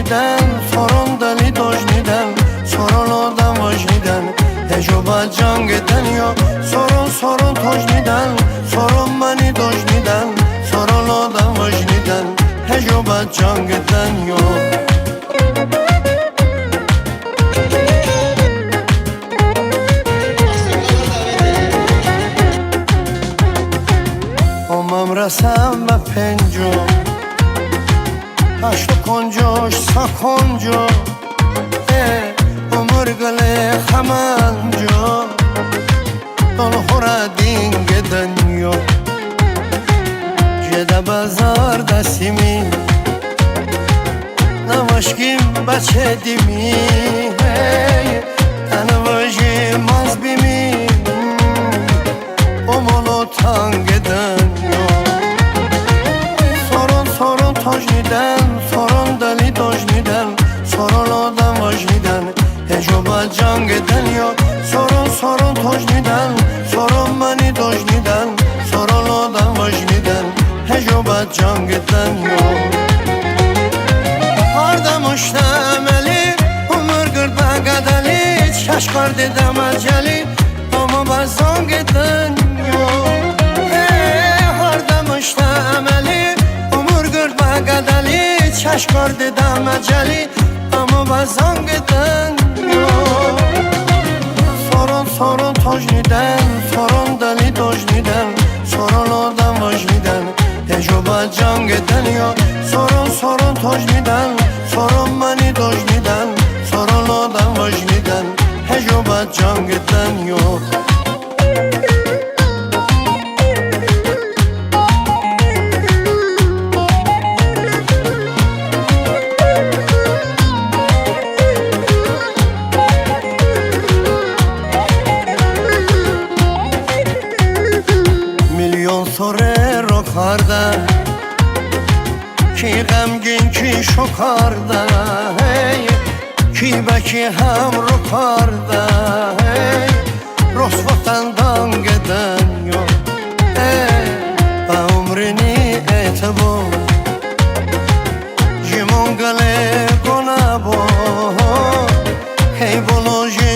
tojnidan soron dali tojnidan soron odam vajnidan hejobat jangedan yo soron soron tojnidan soron mani tojnidan soron odam vajnidan hejobat jangedan yo omam rasam va penjo هشت کنجاش سکنجا عمر گله خمنجا دل خورا دینگ دنیا جده بازار دستیمی نوشکیم بچه دیمی تنواجی ماز بیمی امالو تنگ دنیا سارون سارون تاجنیدن سارون دلی تاجنیدن سارون آدم واجنیدن هجوبت جنگیدن یا سارون سارون تاجنیدن سارون منی تاجنیدن سارون آدم واجنیدن هجوبت جنگیدن یا هردم اشتملی عمر گرد بگدلی چشکار دیدم اجلی اما بزنگیدن یا هردم اشتملی گدلی چشکار دیدم اجلی اما بزنگیدن سارون سارون تاجنیدن سارون دلی تاجنیدن سارون آدم واجنیدن هجوبت جنگیدن یا سارون سارون تاجنیدن سارون منی تاجنیدن سارون آدم واجنیدن هجوبت جنگیدن یا سوره رو کردن کی غمگین کی شکردن کی به کی هم رو کردن رسوتن دنگدن یا به عمرینی اعتبار جیمون گله گنه با هی بلوژی